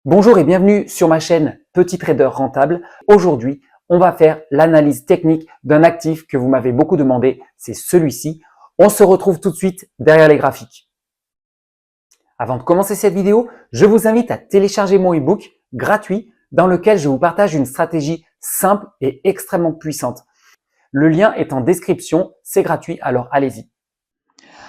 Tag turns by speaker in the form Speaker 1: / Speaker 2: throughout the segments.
Speaker 1: Bonjour et bienvenue sur ma chaîne Petit Trader Rentable. Aujourd'hui, on va faire l'analyse technique d'un actif que vous m'avez beaucoup demandé, c'est celui-ci. On se retrouve tout de suite derrière les graphiques. Avant de commencer cette vidéo, je vous invite à télécharger mon e-book gratuit dans lequel je vous partage une stratégie simple et extrêmement puissante. Le lien est en description, c'est gratuit, alors allez-y.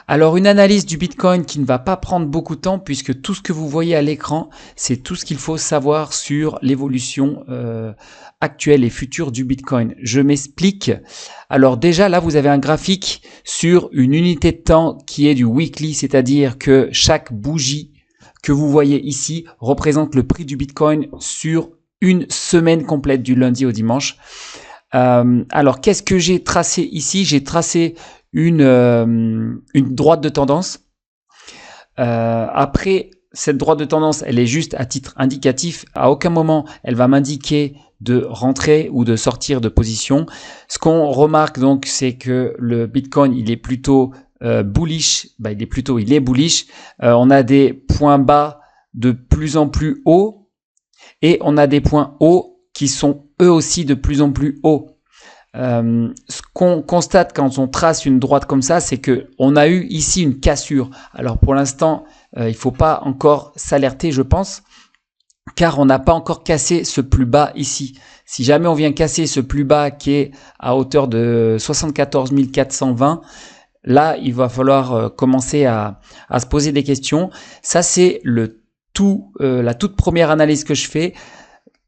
Speaker 2: Alors une analyse du Bitcoin qui ne va pas prendre beaucoup de temps puisque tout ce que vous voyez à l'écran, c'est tout ce qu'il faut savoir sur l'évolution actuelle et future du Bitcoin. Je m'explique. Alors déjà là, vous avez un graphique sur une unité de temps qui est du weekly, c'est-à-dire que chaque bougie que vous voyez ici représente le prix du Bitcoin sur une semaine complète du lundi au dimanche. Alors qu'est-ce que j'ai tracé ici? J'ai tracé une droite de tendance. Après, cette droite de tendance, elle est juste à titre indicatif. À aucun moment, elle va m'indiquer de rentrer ou de sortir de position. Ce qu'on remarque donc, c'est que le Bitcoin, il est plutôt bullish. Il est bullish. On a des points bas de plus en plus hauts et on a des points hauts qui sont eux aussi de plus en plus hauts. Ce qu'on constate quand on trace une droite comme ça, c'est que on a eu ici une cassure. Alors pour l'instant, il faut pas encore s'alerter, je pense, car on n'a pas encore cassé ce plus bas ici. Si jamais on vient casser ce plus bas qui est à hauteur de 74 420, là, il va falloir commencer à se poser des questions. Ça, c'est la toute première analyse que je fais.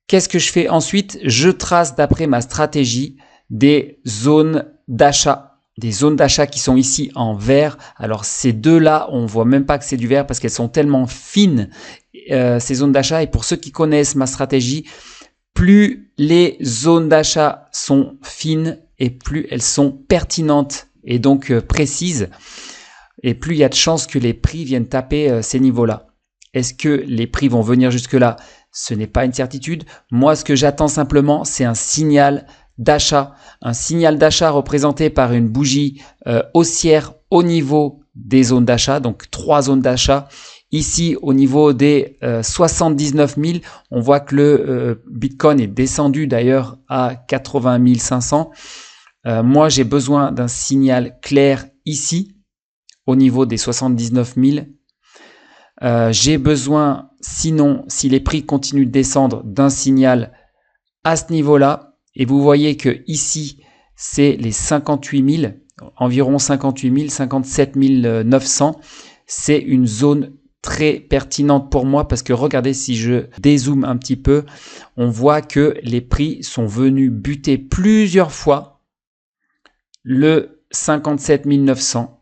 Speaker 2: Qu'est-ce que je fais ensuite? Je trace d'après ma stratégie des zones d'achat. Des zones d'achat qui sont ici en vert. Alors ces deux-là, on voit même pas que c'est du vert parce qu'elles sont tellement fines, ces zones d'achat. Et pour ceux qui connaissent ma stratégie, plus les zones d'achat sont fines et plus elles sont pertinentes et donc précises, et plus il y a de chances que les prix viennent taper ces niveaux-là. Est-ce que les prix vont venir jusque-là? Ce n'est pas une certitude. Moi, ce que j'attends simplement, c'est un signal d'achat. Un signal d'achat représenté par une bougie haussière au niveau des zones d'achat, donc 3 zones d'achat. Ici, au niveau des 79 000, on voit que le Bitcoin est descendu d'ailleurs à 80 500. Moi, j'ai besoin d'un signal clair ici, au niveau des 79 000. J'ai besoin, sinon, si les prix continuent de descendre, d'un signal à ce niveau-là. Et vous voyez que ici, c'est les 58 000, environ 58 000, 57 900. C'est une zone très pertinente pour moi parce que regardez, si je dézoome un petit peu, on voit que les prix sont venus buter plusieurs fois le 57 900.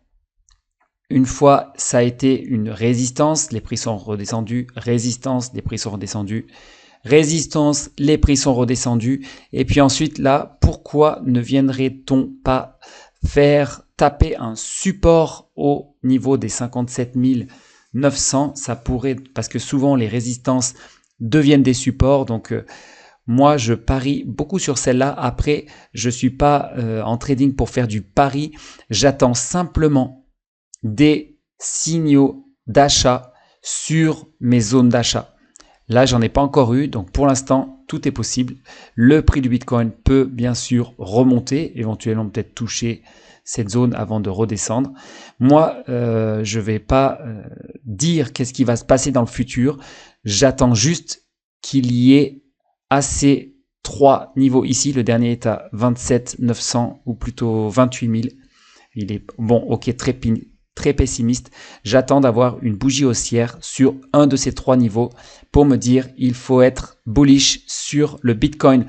Speaker 2: Une fois, ça a été une résistance, les prix sont redescendus, résistance, les prix sont redescendus, résistance, les prix sont redescendus. Et puis ensuite, là, pourquoi ne viendrait-on pas faire taper un support au niveau des 57 900? Ça pourrait, parce que souvent les résistances deviennent des supports. Donc, moi, je parie beaucoup sur celle-là. Après, je suis pas en trading pour faire du pari. J'attends simplement des signaux d'achat sur mes zones d'achat. Là, j'en ai pas encore eu, donc pour l'instant, tout est possible. Le prix du Bitcoin peut bien sûr remonter, éventuellement peut-être toucher cette zone avant de redescendre. Moi, je vais pas dire qu'est-ce qui va se passer dans le futur. J'attends juste qu'il y ait assez 3 niveaux ici. Le dernier est à 27 900 ou plutôt 28 000. Il est bon, ok, très pessimiste. J'attends d'avoir une bougie haussière sur un de ces 3 niveaux pour me dire il faut être bullish sur le Bitcoin.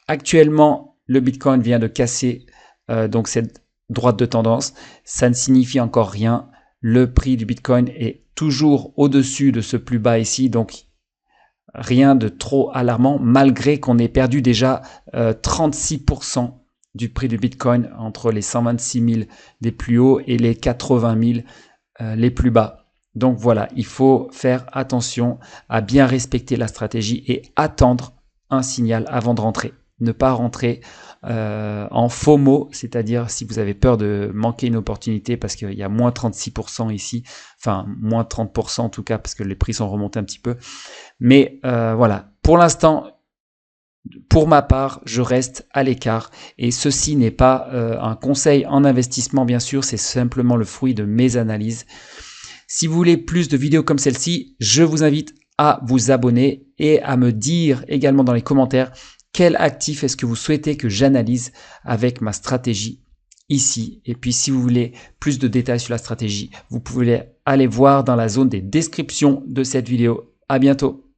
Speaker 2: Actuellement, le Bitcoin vient de casser donc cette droite de tendance. Ça ne signifie encore rien. Le prix du Bitcoin est toujours au-dessus de ce plus bas ici, donc rien de trop alarmant malgré qu'on ait perdu déjà 36% du prix du Bitcoin entre les 126 000 des plus hauts et les 80 000 les plus bas. Donc voilà, il faut faire attention à bien respecter la stratégie et attendre un signal avant de rentrer. ne pas rentrer en FOMO, c'est-à-dire si vous avez peur de manquer une opportunité parce qu'il y a moins 36% ici, enfin moins 30% en tout cas parce que les prix sont remontés un petit peu. Mais voilà, pour l'instant, pour ma part, je reste à l'écart et ceci n'est pas un conseil en investissement bien sûr, c'est simplement le fruit de mes analyses. Si vous voulez plus de vidéos comme celle-ci, je vous invite à vous abonner et à me dire également dans les commentaires quel actif est-ce que vous souhaitez que j'analyse avec ma stratégie ici. Et puis si vous voulez plus de détails sur la stratégie, vous pouvez aller voir dans la zone des descriptions de cette vidéo. À bientôt.